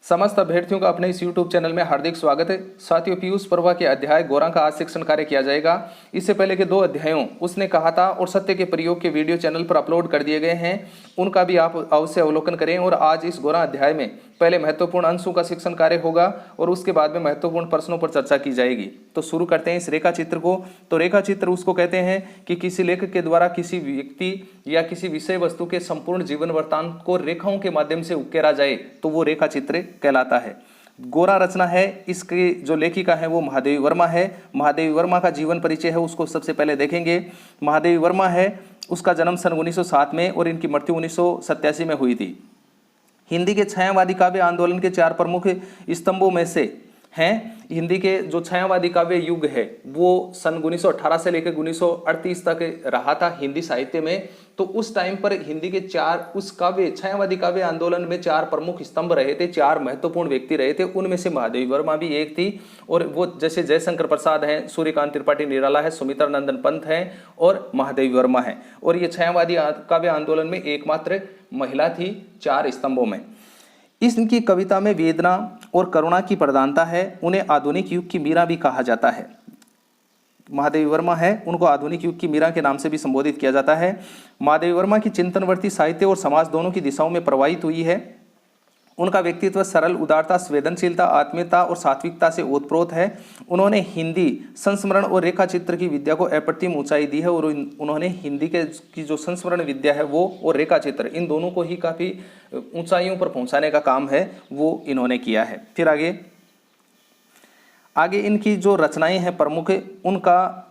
समस्त अभ्यर्थियों का अपने इस YouTube चैनल में हार्दिक स्वागत है। साथियों, पीयूष पर्वा के अध्याय गोरा का आज शिक्षण कार्य किया जाएगा। इससे पहले के 2 अध्यायों उसने कहा था और सत्य के प्रयोग के वीडियो चैनल पर अपलोड कर दिए गए हैं, उनका भी आप अवश्य अवलोकन करें। और आज इस गोरा अध्याय में पहले महत्वपूर्ण अंशों का शिक्षण कार्य होगा और उसके बाद में महत्वपूर्ण प्रश्नों पर चर्चा की जाएगी। तो शुरू करते हैं इस रेखा चित्र को। तो रेखा चित्र उसको कहते हैं कि किसी लेखक के द्वारा किसी व्यक्ति या किसी विषय वस्तु के संपूर्ण जीवन वृत्तांत को रेखाओं के माध्यम से उकेरा जाए तो वो रेखा चित्र कहलाता है। गोरा रचना है, इसकी जो लेखिका है वो महादेवी वर्मा है। महादेवी वर्मा का जीवन परिचय है, उसको सबसे पहले देखेंगे। महादेवी वर्मा है, उसका जन्म सन 1907 में और इनकी मृत्यु 1987 में हुई थी। हिंदी के छायावादी काव्य आंदोलन के 4 प्रमुख स्तंभों में से हैं। हिंदी के जो छायावादी काव्य युग है वो सन 1918 से लेकर 1938 तक रहा था हिंदी साहित्य में। तो उस टाइम पर हिंदी के छायावादी काव्य आंदोलन में 4 प्रमुख स्तंभ रहे थे, 4 महत्वपूर्ण व्यक्ति रहे थे। उनमें से महादेवी वर्मा भी एक थी। और वो जैसे जयशंकर प्रसाद हैं, सूर्यकांत त्रिपाठी निराला है, सुमित्रा नंदन पंत हैं और महादेवी वर्मा है। और ये छायावादी काव्य आंदोलन में एकमात्र महिला थी 4 स्तंभों में। इनकी कविता में वेदना और करुणा की प्रधानता है। उन्हें आधुनिक युग की मीरा भी कहा जाता है। महादेवी वर्मा है, उनको आधुनिक युग की मीरा के नाम से भी संबोधित किया जाता है। महादेवी वर्मा की चिंतनवर्ती साहित्य और समाज दोनों की दिशाओं में प्रवाहित हुई है। उनका व्यक्तित्व सरल, उदारता, संवेदनशीलता, आत्मीयता और सात्विकता से ओतप्रोत है। उन्होंने हिंदी संस्मरण और रेखा चित्र की विद्या को अप्रतिम ऊंचाई दी है और उन्होंने हिंदी की जो संस्मरण विद्या है वो और रेखा चित्र, इन दोनों को ही काफ़ी ऊंचाइयों पर पहुंचाने का काम है वो इन्होंने किया है। फिर आगे इनकी जो रचनाएं हैं प्रमुख, उनका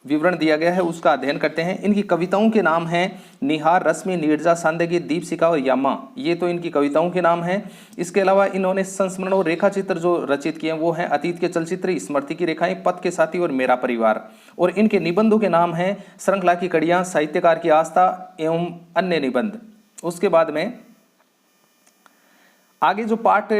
विवरण दिया गया है, उसका अध्ययन करते हैं। इनकी कविताओं के नाम हैं निहार, रश्मि, नीरजा, सांदगी, दीपशिखा और यामा। ये तो इनकी कविताओं के नाम हैं। इसके अलावा इन्होंने संस्मरण और रेखा चित्र जो रचित किए हैं वो हैं अतीत के चलचित्र, स्मृति की रेखाएं, पथ के साथी और मेरा परिवार। और इनके निबंधों के नाम हैं श्रृंखला की कड़ियाँ, साहित्यकार की आस्था एवं अन्य निबंध। उसके बाद में आगे जो पाठ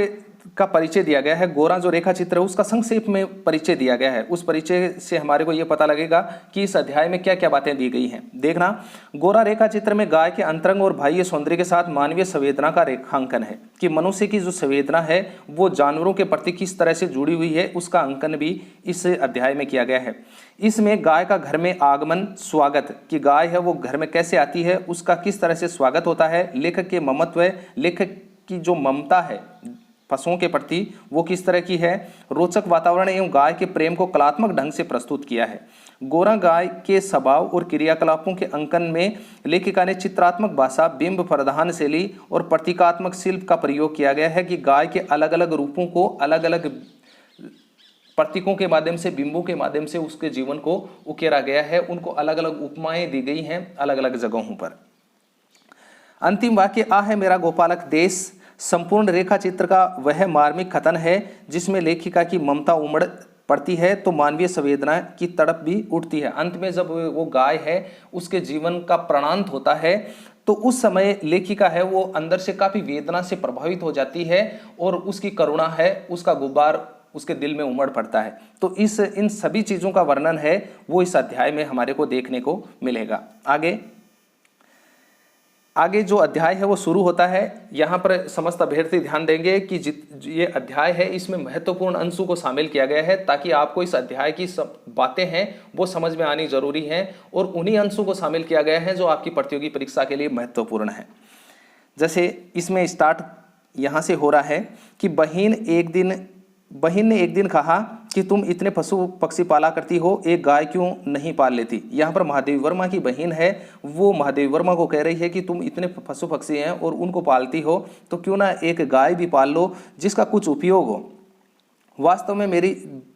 का परिचय दिया गया है, गोरा जो रेखा चित्र है उसका संक्षेप में परिचय दिया गया है। उस परिचय से हमारे को यह पता लगेगा कि इस अध्याय में क्या क्या बातें दी गई हैं। देखना, गोरा रेखा चित्र में गाय के अंतरंग और बाह्य सौंदर्य के साथ मानवीय संवेदना का रेखांकन है कि मनुष्य की जो संवेदना है वो जानवरों के प्रति किस तरह से जुड़ी हुई है, उसका अंकन भी इस अध्याय में किया गया है। इसमें गाय का घर में आगमन, स्वागत, कि गाय है वो घर में कैसे आती है, उसका किस तरह से स्वागत होता है। लेखक के ममत्व, लेखक की जो ममता है पशुओं के प्रति वो किस तरह की है। रोचक वातावरण एवं गाय के प्रेम को कलात्मक ढंग से प्रस्तुत किया है। गोरा गाय के स्वभाव और क्रियाकलापों के अंकन में लेखिका ने चित्रात्मक भाषा, बिंब प्रधान शैली और प्रतीकात्मक शिल्प का प्रयोग किया गया है कि गाय के अलग अलग रूपों को अलग अलग प्रतीकों के माध्यम से, बिंबों के माध्यम से उसके जीवन को उकेरा गया है। उनको अलग अलग उपमाएं दी गई हैं अलग अलग जगहों पर। अंतिम वाक्य, आ है मेरा गोपालक देश, संपूर्ण रेखा चित्र का वह मार्मिक कथन है जिसमें लेखिका की ममता उमड़ पड़ती है तो मानवीय संवेदना की तड़प भी उठती है। अंत में जब वो गाय है उसके जीवन का प्राणांत होता है तो उस समय लेखिका है वो अंदर से काफी वेदना से प्रभावित हो जाती है और उसकी करुणा है, उसका गुब्बार उसके दिल में उमड़ पड़ता है। तो इन सभी चीजों का वर्णन है वो इस अध्याय में हमारे को देखने को मिलेगा। आगे जो अध्याय है वो शुरू होता है। यहाँ पर समस्त अभ्यर्थी ध्यान देंगे कि ये अध्याय है इसमें महत्वपूर्ण अंशों को शामिल किया गया है ताकि आपको इस अध्याय की सब बातें हैं वो समझ में आनी जरूरी हैं और उन्हीं अंशों को शामिल किया गया है जो आपकी प्रतियोगी परीक्षा के लिए महत्वपूर्ण है। जैसे इसमें स्टार्ट यहाँ से हो रहा है कि बहन ने एक दिन कहा कि तुम इतने पशु पक्षी पाला करती हो, एक गाय क्यों नहीं पाल लेती। यहाँ पर महादेवी वर्मा की बहन है वो महादेवी वर्मा को कह रही है कि तुम इतने पशु पक्षी हैं और उनको पालती हो तो क्यों ना एक गाय भी पाल लो जिसका कुछ उपयोग हो। वास्तव में मेरी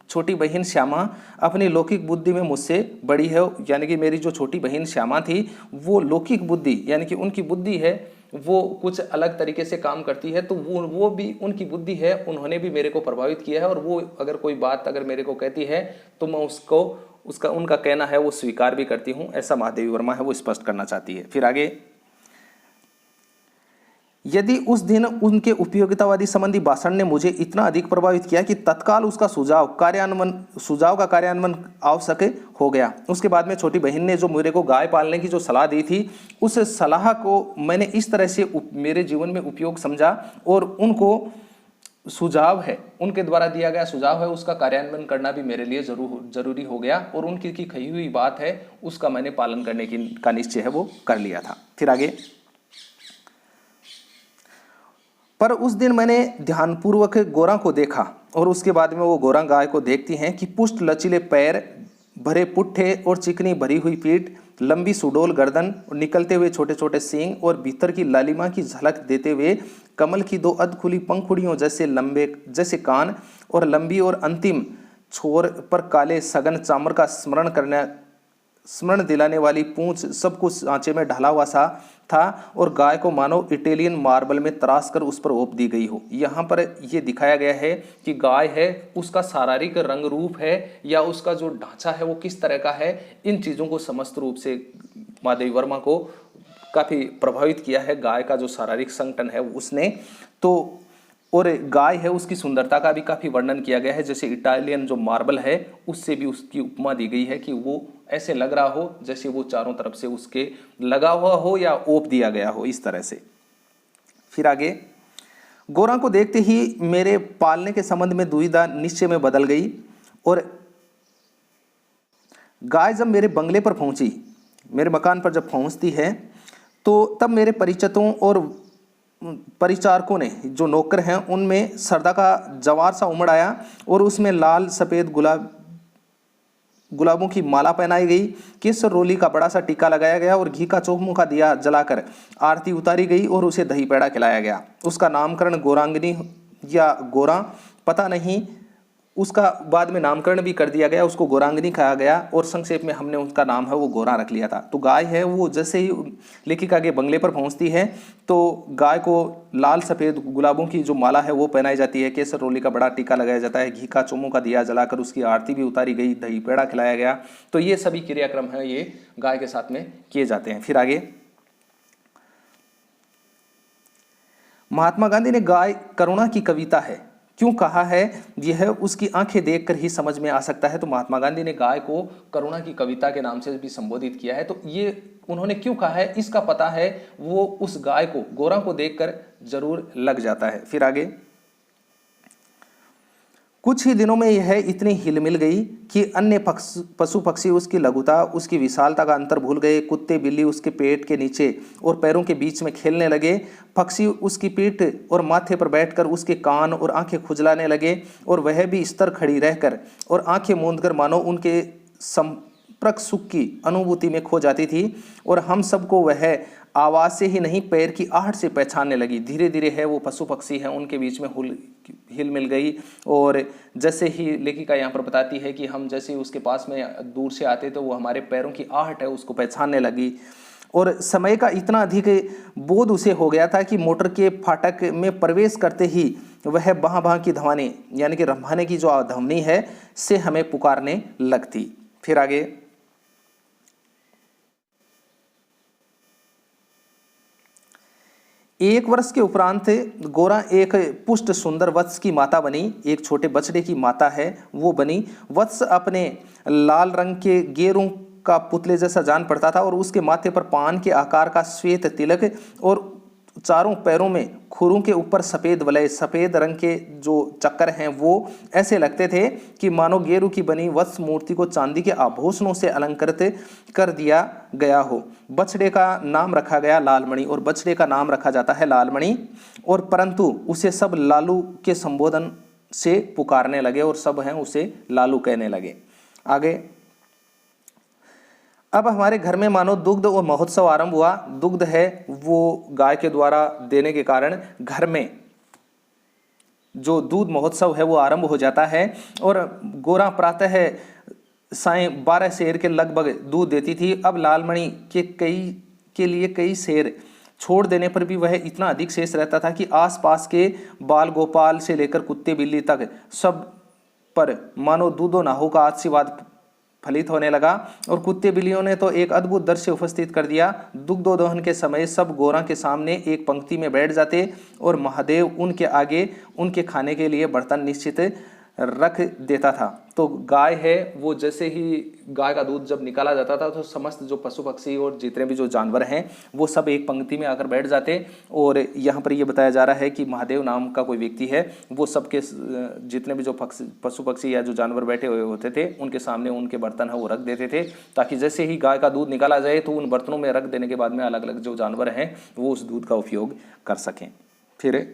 छोटी बहन श्यामा अपनी लौकिक बुद्धि में मुझसे बड़ी है, यानी कि मेरी जो छोटी बहन श्यामा थी वो लौकिक बुद्धि यानी कि उनकी बुद्धि है वो कुछ अलग तरीके से काम करती है। तो वो भी उनकी बुद्धि है, उन्होंने भी मेरे को प्रभावित किया है और वो अगर कोई बात अगर मेरे को कहती है तो मैं उनका कहना है वो स्वीकार भी करती हूँ। ऐसा महादेवी वर्मा है वो स्पष्ट करना चाहती है। फिर आगे, यदि उस दिन उनके उपयोगितावादी संबंधी भाषण ने मुझे इतना अधिक प्रभावित किया कि तत्काल उसका सुझाव का कार्यान्वयन आवश्यक हो गया। उसके बाद में छोटी बहन ने जो मेरे को गाय पालने की जो सलाह दी थी उस सलाह को मैंने इस तरह से मेरे जीवन में उपयोग समझा और उनको सुझाव है, उनके द्वारा दिया गया सुझाव है, उसका कार्यान्वयन करना भी मेरे लिए जरूरी हो गया और उनकी की कही हुई बात है उसका मैंने पालन करने का निश्चय है वो कर लिया था। फिर आगे, पर उस दिन मैंने ध्यानपूर्वक गोरा को देखा और उसके बाद में वो गोरा गाय को देखती हैं कि पुष्ट लचीले पैर, भरे पुट्ठे और चिकनी भरी हुई पीठ, लंबी सुडोल गर्दन और निकलते हुए छोटे छोटे सींग और भीतर की लालिमा की झलक देते हुए कमल की दो अधखुली पंखुड़ियों जैसे लंबे जैसे कान और लंबी और अंतिम छोर पर काले सघन चामर का स्मरण दिलाने वाली पूंछ सब कुछ सांचे में ढला हुआ सा था और गाय को मानो इटालियन मार्बल में तराश कर उस पर ओप दी गई हो। यहाँ पर यह दिखाया गया है कि गाय है, उसका शारीरिक रंग रूप है या उसका जो ढांचा है वो किस तरह का है, इन चीज़ों को समस्त रूप से महादेवी वर्मा को काफ़ी प्रभावित किया है। गाय का जो शारीरिक संगठन है उसने तो, और गाय है उसकी सुंदरता का भी काफ़ी वर्णन किया गया है, जैसे इटालियन जो मार्बल है उससे भी उसकी उपमा दी गई है कि वो ऐसे लग रहा हो जैसे वो चारों तरफ से उसके लगा हुआ हो या ओप दिया गया हो, इस तरह से। फिर आगे, गोरा को देखते ही मेरे पालने के संबंध में दुविधा निश्चय में बदल गई और गाय जब मेरे बंगले पर पहुंची, मेरे मकान पर जब पहुंचती है तो तब मेरे परिचितों और परिचारकों ने, जो नौकर हैं, उनमें सरदा का जवार सा उमड़ आया और उसमें लाल सफ़ेद गुलाबों की माला पहनाई गई, केसर रोली का बड़ा सा टीका लगाया गया और घी का चौमुखा दिया जलाकर आरती उतारी गई और उसे दही पेड़ा खिलाया गया। उसका नामकरण गोरांगनी या गोरा पता नहीं, उसका बाद में नामकरण भी कर दिया गया, उसको गोरांगनी कहा गया और संक्षेप में हमने उसका नाम है वो गोरा रख लिया था। तो गाय है वो जैसे ही लेखिका के बंगले पर पहुंचती है तो गाय को लाल सफ़ेद गुलाबों की जो माला है वो पहनाई जाती है, केसर रोली का बड़ा टीका लगाया जाता है, घी का चौमुखा दिया जलाकर उसकी आरती भी उतारी गई, दही पेड़ा खिलाया गया। तो ये सभी क्रियाक्रम है ये गाय के साथ में किए जाते हैं। फिर आगे, महात्मा गांधी ने गाय करुणा की कविता है क्यों कहा है, यह उसकी आंखें देखकर ही समझ में आ सकता है। तो महात्मा गांधी ने गाय को करुणा की कविता के नाम से भी संबोधित किया है, तो ये उन्होंने क्यों कहा है इसका पता है वो उस गाय को, गोरा को देखकर जरूर लग जाता है। फिर आगे, कुछ ही दिनों में यह इतनी हिलमिल गई कि अन्य पशु पक्षी उसकी लघुता, उसकी विशालता का अंतर भूल गए। कुत्ते बिल्ली उसके पेट के नीचे और पैरों के बीच में खेलने लगे, पक्षी उसकी पीठ और माथे पर बैठकर उसके कान और आंखें खुजलाने लगे और वह भी स्थिर खड़ी रहकर और आंखें मूंदकर मानो उनके संपर्क सुख की अनुभूति में खो जाती थी और हम सबको वह आवाज़ से ही नहीं पैर की आहट से पहचानने लगी। धीरे धीरे है वो पशु पक्षी हैं उनके बीच में हिल मिल गई और जैसे ही लेखिका यहाँ पर बताती है कि हम जैसे ही उसके पास में दूर से आते तो वो हमारे पैरों की आहट है उसको पहचानने लगी और समय का इतना अधिक बोध उसे हो गया था कि मोटर के फाटक में प्रवेश करते ही वह बाँ की ध्वनि यानी कि रंभाने की जो ध्वनि है से हमें पुकारने लगती। फिर आगे, एक वर्ष के उपरांत गोरा एक पुष्ट सुंदर वत्स की माता बनी, एक छोटे बछड़े की माता है वो बनी। वत्स अपने लाल रंग के गेरों का पुतले जैसा जान पड़ता था और उसके माथे पर पान के आकार का श्वेत तिलक और चारों पैरों में खुरों के ऊपर सफ़ेद वलय, सफ़ेद रंग के जो चक्कर हैं वो ऐसे लगते थे कि मानो गेरू की बनी वत्स मूर्ति को चांदी के आभूषणों से अलंकृत कर दिया गया हो। बछड़े का नाम रखा गया लालमणि और बछड़े का नाम रखा जाता है लालमणि और परंतु उसे सब लालू के संबोधन से पुकारने लगे और सब हैं उसे लालू कहने लगे। आगे, अब हमारे घर में मानो दुग्ध और महोत्सव आरंभ हुआ। दुग्ध है वो गाय के द्वारा देने के कारण घर में जो दूध महोत्सव है वो आरंभ हो जाता है और गोरा प्रातः साय 12 सेर के लगभग दूध देती थी। अब लालमणि के लिए कई सेर छोड़ देने पर भी वह इतना अधिक शेष रहता था कि आसपास के बाल गोपाल से लेकर कुत्ते बिल्ली तक सब पर मानो दूधो नाहू का आशीर्वाद फलित होने लगा और कुत्ते बिल्लियों ने तो एक अद्भुत दृश्य उपस्थित कर दिया। दुग्धोदहन के समय सब गोरा के सामने एक पंक्ति में बैठ जाते और महादेव उनके आगे उनके खाने के लिए बर्तन निश्चित रख देता था। तो गाय है वो जैसे ही गाय का दूध जब निकाला जाता था तो समस्त जो पशु पक्षी और जितने भी जो जानवर हैं वो सब एक पंक्ति में आकर बैठ जाते। और यहाँ पर ये बताया जा रहा है कि महादेव नाम का कोई व्यक्ति है, वो सबके जितने भी जो पशु पक्षी या जो जानवर बैठे हुए होते थे उनके सामने उनके बर्तन है वो रख देते थे, ताकि जैसे ही गाय का दूध निकाला जाए तो उन बर्तनों में रख देने के बाद में अलग अलग जो जानवर हैं वो उस दूध का उपयोग कर सकें। फिर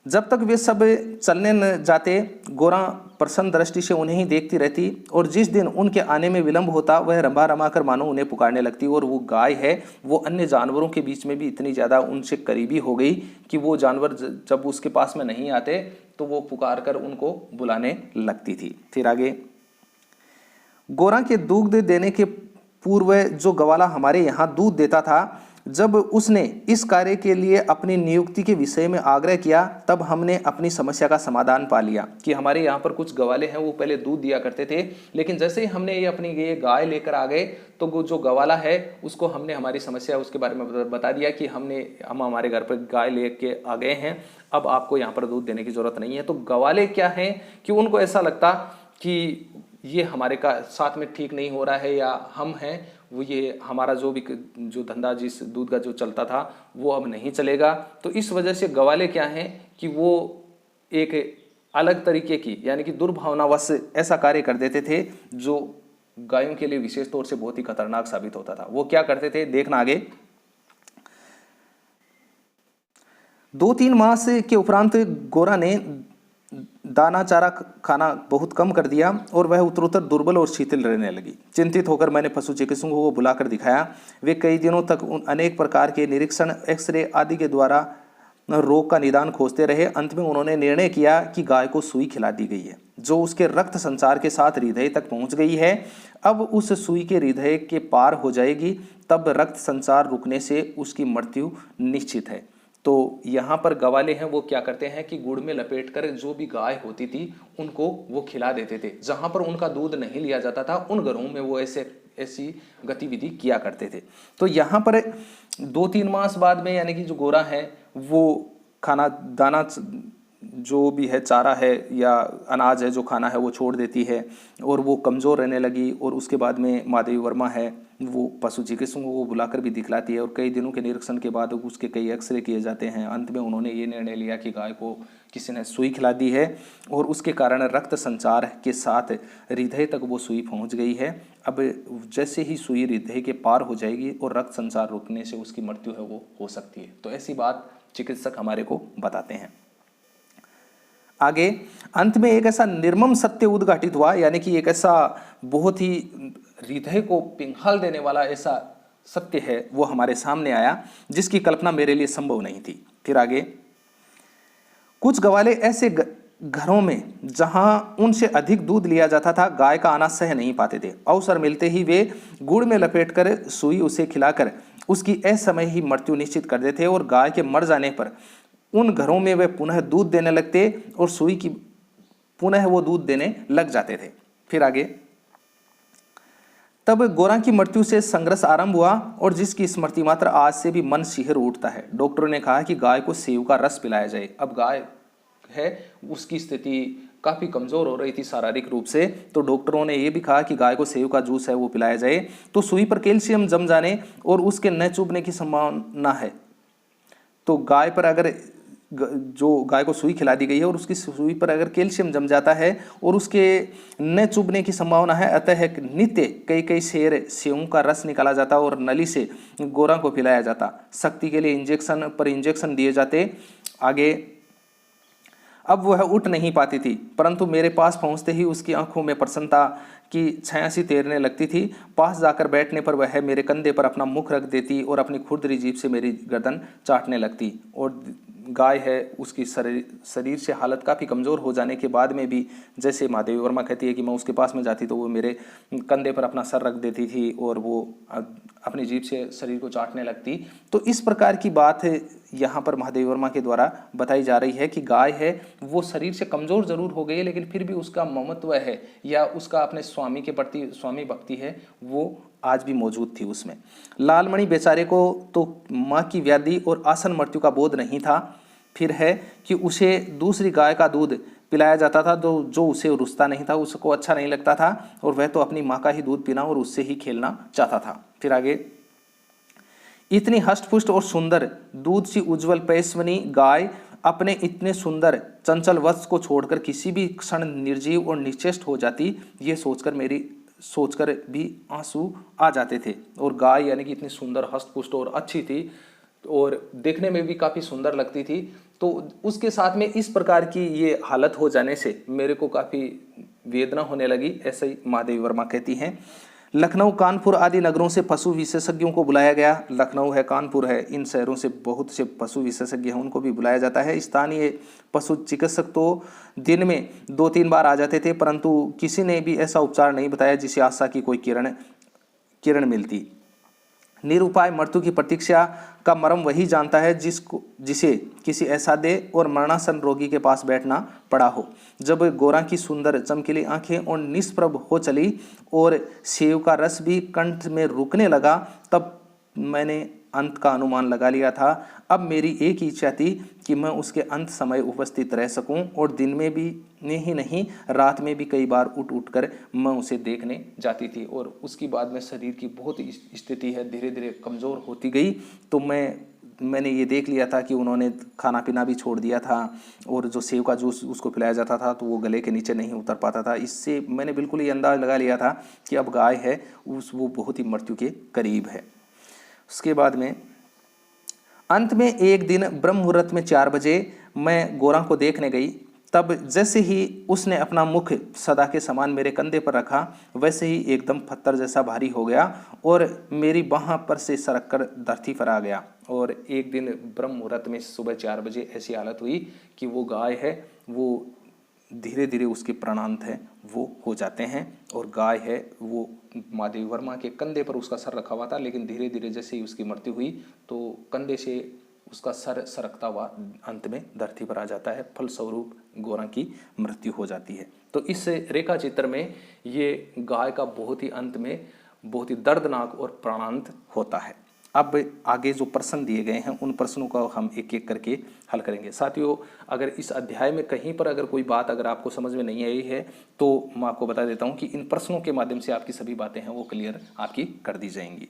जब तक वे सब चलने न जाते, गोरा प्रसन्न दृष्टि से उन्हें ही देखती रहती, और जिस दिन उनके आने में विलंब होता वह रंभा रमा कर मानो उन्हें पुकारने लगती। और वो गाय है वो अन्य जानवरों के बीच में भी इतनी ज़्यादा उनसे करीबी हो गई कि वो जानवर जब उसके पास में नहीं आते तो वो पुकार कर उनको बुलाने लगती थी। फिर आगे, गोरा के दूध देने के पूर्व जो गवाला हमारे यहाँ दूध देता था, जब उसने इस कार्य के लिए अपनी नियुक्ति के विषय में आग्रह किया तब हमने अपनी समस्या का समाधान पा लिया। कि हमारे यहाँ पर कुछ गवाले हैं वो पहले दूध दिया करते थे, लेकिन जैसे ही हमने ये गाय लेकर आ गए तो वो जो गवाला है उसको हमने हमारी समस्या उसके बारे में बता दिया कि हम हमारे घर पर गाय लेके आ गए हैं, अब आपको यहाँ पर दूध देने की जरूरत नहीं है। तो गवाले क्या हैं कि उनको ऐसा लगता कि ये हमारे का साथ में ठीक नहीं हो रहा है, या हम हैं वो ये हमारा जो भी जो धंधा जिस दूध का जो चलता था वो अब नहीं चलेगा। तो इस वजह से गवाले क्या हैं कि वो एक अलग तरीके की यानी कि दुर्भावनावश ऐसा कार्य कर देते थे जो गायों के लिए विशेष तौर से बहुत ही खतरनाक साबित होता था। वो क्या करते थे देखना आगे। 2-3 मास के उपरांत गोरा ने दाना चारा खाना बहुत कम कर दिया और वह उत्तरोत्तर दुर्बल और शिथिल रहने लगी। चिंतित होकर मैंने पशु चिकित्सकों को बुलाकर दिखाया। वे कई दिनों तक अनेक प्रकार के निरीक्षण, एक्सरे आदि के द्वारा रोग का निदान खोजते रहे। अंत में उन्होंने निर्णय किया कि गाय को सुई खिला दी गई है जो उसके रक्त संचार के साथ हृदय तक पहुंच गई है। अब उस सुई के हृदय के पार हो जाएगी, तब रक्त संचार रुकने से उसकी मृत्यु निश्चित है। तो यहाँ पर गवाले हैं वो क्या करते हैं कि गुड़ में लपेटकर जो भी गाय होती थी उनको वो खिला देते थे। जहाँ पर उनका दूध नहीं लिया जाता था उन घरों में वो ऐसी गतिविधि किया करते थे। तो यहाँ पर 2-3 मास बाद में यानी कि जो गोरा है वो खाना दाना जो भी है चारा है या अनाज है जो खाना है वो छोड़ देती है और वो कमज़ोर रहने लगी। और उसके बाद में माधवी वर्मा है वो पशु चिकित्सकों को बुलाकर भी दिखलाती है और कई दिनों के निरीक्षण के बाद उसके कई एक्सरे किए जाते हैं। अंत में उन्होंने ये निर्णय लिया कि गाय को किसी ने सुई खिला दी है और उसके कारण रक्त संचार के साथ हृदय तक वो सुई पहुंच गई है। अब जैसे ही सुई हृदय के पार हो जाएगी और रक्त संचार रुकने से उसकी मृत्यु है वो हो सकती है। तो ऐसी बात चिकित्सक हमारे को बताते हैं। आगे अंत में एक ऐसा निर्मम सत्य उद्घाटित हुआ, यानी कि एक ऐसा बहुत ही हृदय को पिघल देने वाला ऐसा सत्य है वो हमारे सामने आया जिसकी कल्पना मेरे लिए संभव नहीं थी। फिर आगे, कुछ गवाले ऐसे घरों में जहां उनसे अधिक दूध लिया जाता था गाय का आना सह नहीं पाते थे। अवसर मिलते ही वे गुड़ में लपेटकर सुई उसे खिलाकर उसकी असमय ही मृत्यु निश्चित कर देते और गाय के मर जाने पर उन घरों में वे पुनः दूध देने लगते और सुई की पुनः वो दूध देने लग जाते थे। फिर आगे, तब गोरा की मृत्यु से संघर्ष आरंभ हुआ और जिसकी स्मृति मात्र आज से भी मन सिहर उठता है। डॉक्टरों ने कहा कि गाय को सेव का रस पिलाया जाए। अब गाय है उसकी स्थिति काफ़ी कमज़ोर हो रही थी शारीरिक रूप से, तो डॉक्टरों ने ये भी कहा कि गाय को सेव का जूस है वो पिलाया जाए। तो सुई पर कैल्शियम जम जाने और उसके न चुभने की संभावना है। तो गाय पर अगर जो गाय को सुई खिला दी गई है और उसकी सुई पर अगर कैल्शियम जम जाता है और उसके न चुभने की संभावना है, अतः नित्य कई शेर सेवों का रस निकाला जाता और नली से गोरा को पिलाया जाता। शक्ति के लिए इंजेक्शन पर इंजेक्शन दिए जाते। आगे, अब वह उठ नहीं पाती थी, परंतु मेरे पास पहुंचते ही उसकी आंखों में प्रसन्नता की छाया सी तैरने लगती थी। पास जाकर बैठने पर वह मेरे कंधे पर अपना मुख रख देती और अपनी खुरदरी जीभ से मेरी गर्दन चाटने लगती। और गाय है उसकी शरीर से हालत काफ़ी कमज़ोर हो जाने के बाद में भी, जैसे महादेवी वर्मा कहती है कि मैं उसके पास में जाती तो वो मेरे कंधे पर अपना सर रख देती थी और वो अपनी जीभ से शरीर को चाटने लगती। तो इस प्रकार की बात यहाँ पर महादेवी वर्मा के द्वारा बताई जा रही है कि गाय है वो शरीर से कमज़ोर जरूर हो गई है लेकिन फिर भी उसका ममत्व है या उसका अपने स्वामी के प्रति स्वामी भक्ति है वो आज भी मौजूद थी उसमें। लालमणि बेचारे को तो माँ की व्याधि और आसन मृत्यु का बोध नहीं था। फिर है कि उसे दूसरी गाय का दूध पिलाया जाता था जो उसे रुचता नहीं था, उसको अच्छा नहीं लगता था, और वह तो अपनी माँ का ही दूध पीना और उससे ही खेलना चाहता था। फिर आगे, इतनी हष्टपुष्ट और सुंदर दूध सी उज्जवल पेशवनी गाय अपने इतने सुंदर चंचल वत्स को छोड़कर किसी भी क्षण निर्जीव और निश्चेष्ट हो जाती, ये सोचकर भी आंसू आ जाते थे। और गाय यानी कि इतनी सुंदर हष्टपुष्ट और अच्छी थी और देखने में भी काफ़ी सुंदर लगती थी, तो उसके साथ में इस प्रकार की ये हालत हो जाने से मेरे को काफ़ी वेदना होने लगी, ऐसे ही महादेवी वर्मा कहती हैं। लखनऊ, कानपुर आदि नगरों से पशु विशेषज्ञों को बुलाया गया। लखनऊ है, कानपुर है, इन शहरों से बहुत से पशु विशेषज्ञ हैं, उनको भी बुलाया जाता है। स्थानीय पशु चिकित्सक तो दिन में 2-3 बार आ जाते थे, परंतु किसी ने भी ऐसा उपचार नहीं बताया जिसे आशा की कोई किरण मिलती। निरुपाय मृत्यु की प्रतीक्षा का मर्म वही जानता है जिसे किसी असाध्य और मरणासन रोगी के पास बैठना पड़ा हो। जब गोरा की सुंदर चमकीली आंखें और निष्प्रभ हो चली और सेव का रस भी कंठ में रुकने लगा, तब मैंने अंत का अनुमान लगा लिया था। अब मेरी एक ही इच्छा थी कि मैं उसके अंत समय उपस्थित रह सकूं, और दिन में भी ही नहीं, रात में भी कई बार उठ कर मैं उसे देखने जाती थी। और उसके बाद में शरीर की बहुत स्थिति है धीरे धीरे कमज़ोर होती गई, तो मैंने ये देख लिया था कि उन्होंने खाना पीना भी छोड़ दिया था, और जो सेव का जूस उसको पिलाया जाता था तो वो गले के नीचे नहीं उतर पाता था। इससे मैंने बिल्कुल ये अंदाज़ लगा लिया था कि अब गाय है वो बहुत ही मृत्यु के करीब है। उसके बाद में अंत में एक दिन ब्रह्म मुहूर्त में 4 बजे मैं गोरा को देखने गई। तब जैसे ही उसने अपना मुख सदा के समान मेरे कंधे पर रखा, वैसे ही एकदम पत्थर जैसा भारी हो गया और मेरी बाह पर से सरक कर धरती पर आ गया। और एक दिन ब्रह्म मुहूर्त में सुबह 4 बजे ऐसी हालत हुई कि वो गाय है वो धीरे धीरे उसके प्राणांत है वो हो जाते हैं, और गाय है वो महादेवी वर्मा के कंधे पर उसका सर रखा हुआ था, लेकिन धीरे धीरे जैसे ही उसकी मृत्यु हुई तो कंधे से उसका सर सरकता हुआ अंत में धरती पर आ जाता है, फलस्वरूप गोरा की मृत्यु हो जाती है। तो इस रेखा चित्र में ये गाय का बहुत ही अंत में बहुत ही दर्दनाक और प्राणांत होता है। अब आगे जो प्रश्न दिए गए हैं उन प्रश्नों का हम एक एक करके हल करेंगे। साथियों, अगर इस अध्याय में कहीं पर अगर कोई बात अगर आपको समझ में नहीं आई है तो मैं आपको बता देता हूं कि इन प्रश्नों के माध्यम से आपकी सभी बातें हैं वो क्लियर आपकी कर दी जाएंगी।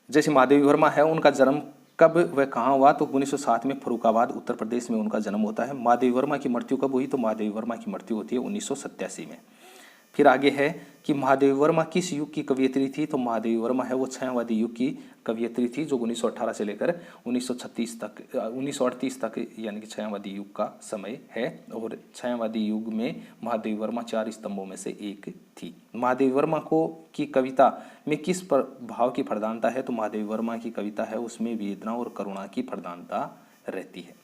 जैसे महादेवी वर्मा है, उनका जन्म कब वह कहाँ हुआ, तो 1907 में फर्रुखाबाद उत्तर प्रदेश में उनका जन्म होता है। महादेवी वर्मा की मृत्यु कब हुई, तो महादेवी वर्मा की मृत्यु होती है 1987 में। फिर आगे है कि महादेवी वर्मा किस युग की कवयित्री थी, तो महादेवी वर्मा है वो छायावादी युग की कवयित्री थी, जो 1918 से लेकर 1938 तक यानी कि छायावादी युग का समय है। और छायावादी युग में महादेवी वर्मा 4 स्तंभों में से एक थी। महादेवी वर्मा की कविता में किस भाव की प्रधानता है, तो महादेवी वर्मा की कविता है उसमें वेदना और करुणा की प्रधानता रहती है।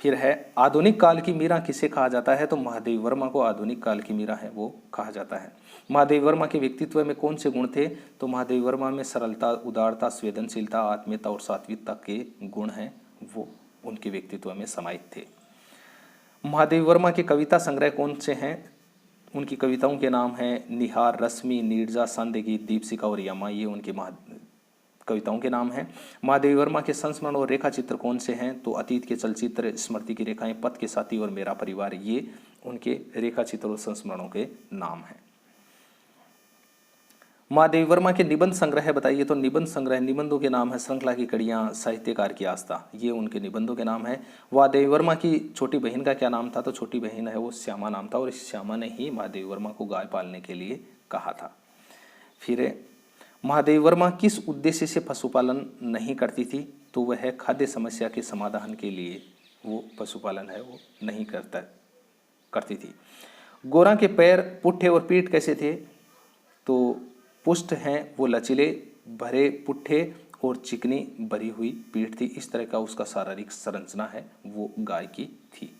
फिर है आधुनिक काल की मीरा किसे कहा जाता है, तो महादेवी वर्मा को आधुनिक काल की मीरा है वो कहा जाता है। महादेवी वर्मा के व्यक्तित्व में कौन से गुण थे, तो महादेवी वर्मा में सरलता, उदारता, संवेदनशीलता, आत्मीयता और सात्विकता के गुण हैं वो उनके व्यक्तित्व में समाहित थे। महादेवी वर्मा के कविता संग्रह कौन से हैं, उनकी कविताओं के नाम हैं निहार, रश्मि, नीरजा, सांध्य गीत, दीपशिखा और यमा, ये उनके कविताओं के नाम हैं। महादेवी वर्मा के संस्मरण और रेखा चित्र कौन से हैं, तो अतीत के चलचित्र, स्मृति की रेखाएं, पथ के साथी और मेरा परिवार, ये उनके रेखा चित्र और संस्मरणों के नाम हैं। महादेवी वर्मा के निबंध संग्रह बताइए, तो निबंध संग्रह निबंधों के नाम है श्रृंखला की कड़ियां, साहित्यकार की आस्था, ये उनके निबंधों के नाम है। महादेवी वर्मा की छोटी बहन का क्या नाम था, तो छोटी बहन है वो श्यामा नाम था, और इस श्यामा ने ही महादेवी वर्मा को गाय पालने के लिए कहा था। फिर महादेवी वर्मा किस उद्देश्य से पशुपालन नहीं करती थी, तो वह खाद्य समस्या के समाधान के लिए वो पशुपालन है वो नहीं करती थी। गोरा के पैर, पुट्ठे और पीठ कैसे थे, तो पुष्ट हैं वो लचीले, भरे पुट्ठे और चिकनी भरी हुई पीठ थी। इस तरह का उसका शारीरिक संरचना है वो गाय की थी।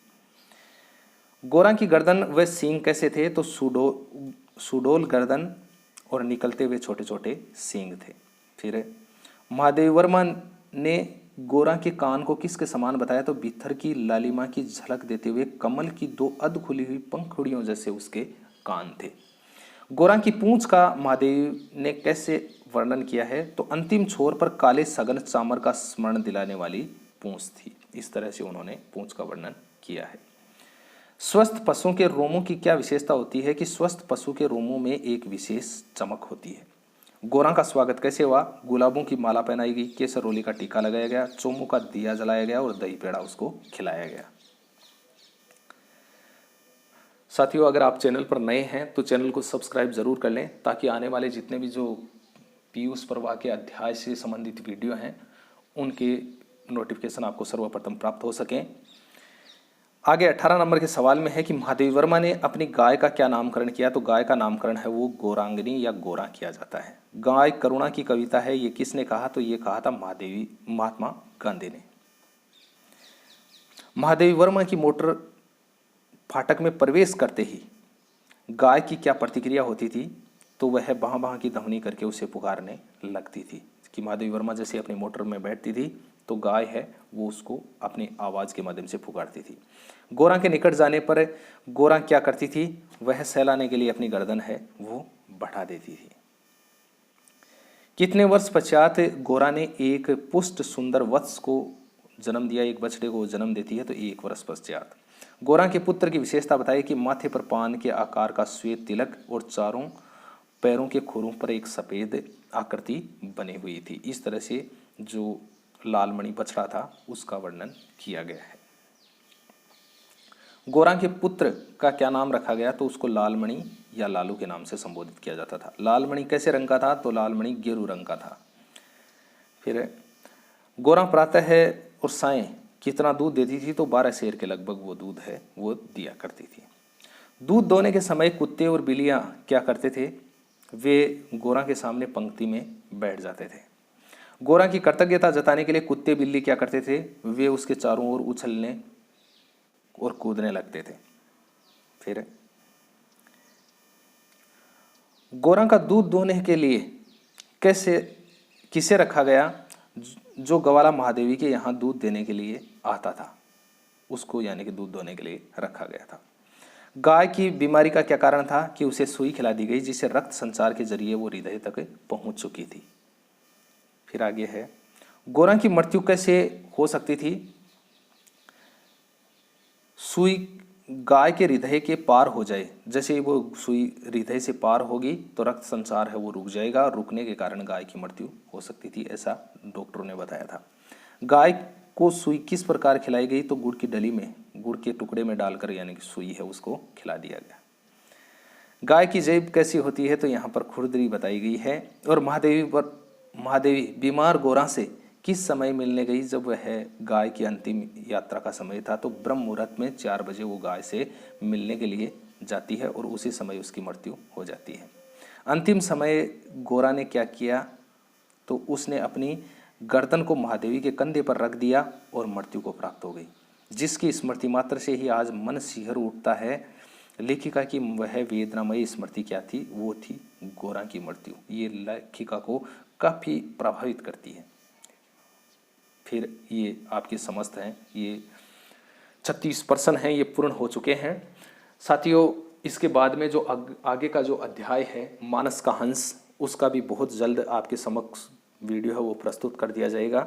गोरा की गर्दन व सींग कैसे थे, तो सुडोल गर्दन और निकलते हुए छोटे छोटे सींग थे। फिर महादेवी वर्मा ने गोरा के कान को किसके समान बताया, तो भीतर की लालिमा की झलक देते हुए कमल की 2 अध खुली हुई पंखुड़ियों जैसे उसके कान थे। गोरा की पूंछ का महादेवी ने कैसे वर्णन किया है, तो अंतिम छोर पर काले सघन चामर का स्मरण दिलाने वाली पूंछ थी। इस तरह से उन्होंने पूंछ का वर्णन किया है। स्वस्थ पशुओं के रोमों की क्या विशेषता होती है कि स्वस्थ पशु के रोमों में एक विशेष चमक होती है। गोरा का स्वागत कैसे हुआ? गुलाबों की माला पहनाई गई, केसर रोली का टीका लगाया गया, चोमू का दिया जलाया गया और दही पेड़ा उसको खिलाया गया। साथियों, अगर आप चैनल पर नए हैं तो चैनल को सब्सक्राइब जरूर कर लें ताकि आने वाले जितने भी जो पीयूष पर्वा के अध्याय से संबंधित वीडियो हैं उनके नोटिफिकेशन आपको सर्वप्रथम प्राप्त हो सकें। आगे 18 नंबर के सवाल में है कि महादेवी वर्मा ने अपनी गाय का क्या नामकरण किया। तो गाय का नामकरण है वो गौरांगनी या गोरा किया जाता है। गाय करुणा की कविता है, ये किसने कहा? तो ये कहा था महात्मा गांधी ने। महादेवी वर्मा की मोटर फाटक में प्रवेश करते ही गाय की क्या प्रतिक्रिया होती थी? तो वह बां बां की ध्वनि करके उसे पुकारने लगती थी कि महादेवी वर्मा जैसे अपनी मोटर में बैठती थी तो गाय है वो उसको अपनी आवाज़ के माध्यम से पुकारती थी। गोरा के निकट जाने पर गोरा क्या करती थी? वह सहलाने के लिए अपनी गर्दन है वो बढ़ा देती थी। कितने वर्ष पश्चात गोरा ने एक पुष्ट सुंदर वत्स को जन्म दिया? एक बछड़े को जन्म देती है तो 1 वर्ष पश्चात। गोरा के पुत्र की विशेषता बताई कि माथे पर पान के आकार का श्वेत तिलक और चारों पैरों के खुरों पर एक सफ़ेद आकृति बनी हुई थी। इस तरह से जो लालमणि बछड़ा था उसका वर्णन किया गया है। गोरा के पुत्र का क्या नाम रखा गया? तो उसको लालमणि या लालू के नाम से संबोधित किया जाता था। लालमणि कैसे रंग का था? तो लालमणि गेरू रंग का था। फिर गोरा प्रातः है और सायं कितना दूध देती थी? तो 12 सेर के लगभग वो दूध है वो दिया करती थी। दूध दोने के समय कुत्ते और बिल्लियां क्या करते थे? वे गोरा के सामने पंक्ति में बैठ जाते थे। गोरा की कृतज्ञता जताने के लिए कुत्ते बिल्ली क्या करते थे? वे उसके चारों ओर उछलने और कूदने लगते थे। फिर गोरा का दूध दोहने के लिए किसे रखा गया? जो ग्वाला महादेवी के यहाँ दूध देने के लिए आता था उसको यानी कि दूध दोहने के लिए रखा गया था। गाय की बीमारी का क्या कारण था? कि उसे सुई खिला दी गई जिससे रक्त संचार के जरिए वो हृदय तक पहुंच चुकी थी। फिर आगे है गोरा की मृत्यु कैसे हो सकती थी? सुई गाय के हृदय के पार हो जाए, जैसे वो सुई हृदय से पार होगी तो रक्त संचार है वो रुक जाएगा, रुकने के कारण गाय की मृत्यु हो सकती थी, ऐसा डॉक्टरों ने बताया था। गाय को सुई किस प्रकार खिलाई गई? तो गुड़ की डली में गुड़ के टुकड़े में डालकर यानी कि सुई है उसको खिला दिया गया। गाय की जैब कैसी होती है? तो यहाँ पर खुरदरी बताई गई है। और महादेवी बीमार गोरा से किस समय मिलने गई? जब वह गाय की अंतिम यात्रा का समय था तो ब्रह्म मुहूर्त में 4 बजे वो गाय से मिलने के लिए जाती है और उसी समय उसकी मृत्यु हो जाती है। अंतिम समय गोरा ने क्या किया? तो उसने अपनी गर्दन को महादेवी के कंधे पर रख दिया और मृत्यु को प्राप्त हो गई, जिसकी स्मृति मात्र से ही आज मन शिहर उठता है। लेखिका की वह वेदनामयी स्मृति क्या थी? वो थी गोरा की मृत्यु। ये लेखिका को काफ़ी प्रभावित करती है। फिर ये आपके समस्त हैं, ये 36 प्रश्न हैं, ये पूर्ण हो चुके हैं। साथियों, इसके बाद में जो आगे का जो अध्याय है मानस का हंस, उसका भी बहुत जल्द आपके समक्ष वीडियो है वो प्रस्तुत कर दिया जाएगा।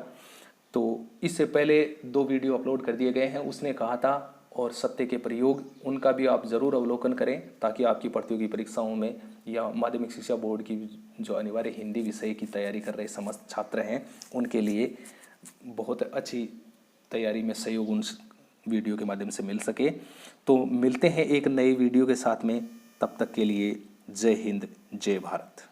तो इससे पहले 2 वीडियो अपलोड कर दिए गए हैं, उसने कहा था और सत्य के प्रयोग, उनका भी आप ज़रूर अवलोकन करें ताकि आपकी प्रतियोगी परीक्षाओं में या माध्यमिक शिक्षा बोर्ड की जो अनिवार्य हिंदी विषय की तैयारी कर रहे समस्त छात्र हैं उनके लिए बहुत अच्छी तैयारी में सहयोग उन वीडियो के माध्यम से मिल सके। तो मिलते हैं एक नए वीडियो के साथ में, तब तक के लिए जय हिंद, जय भारत।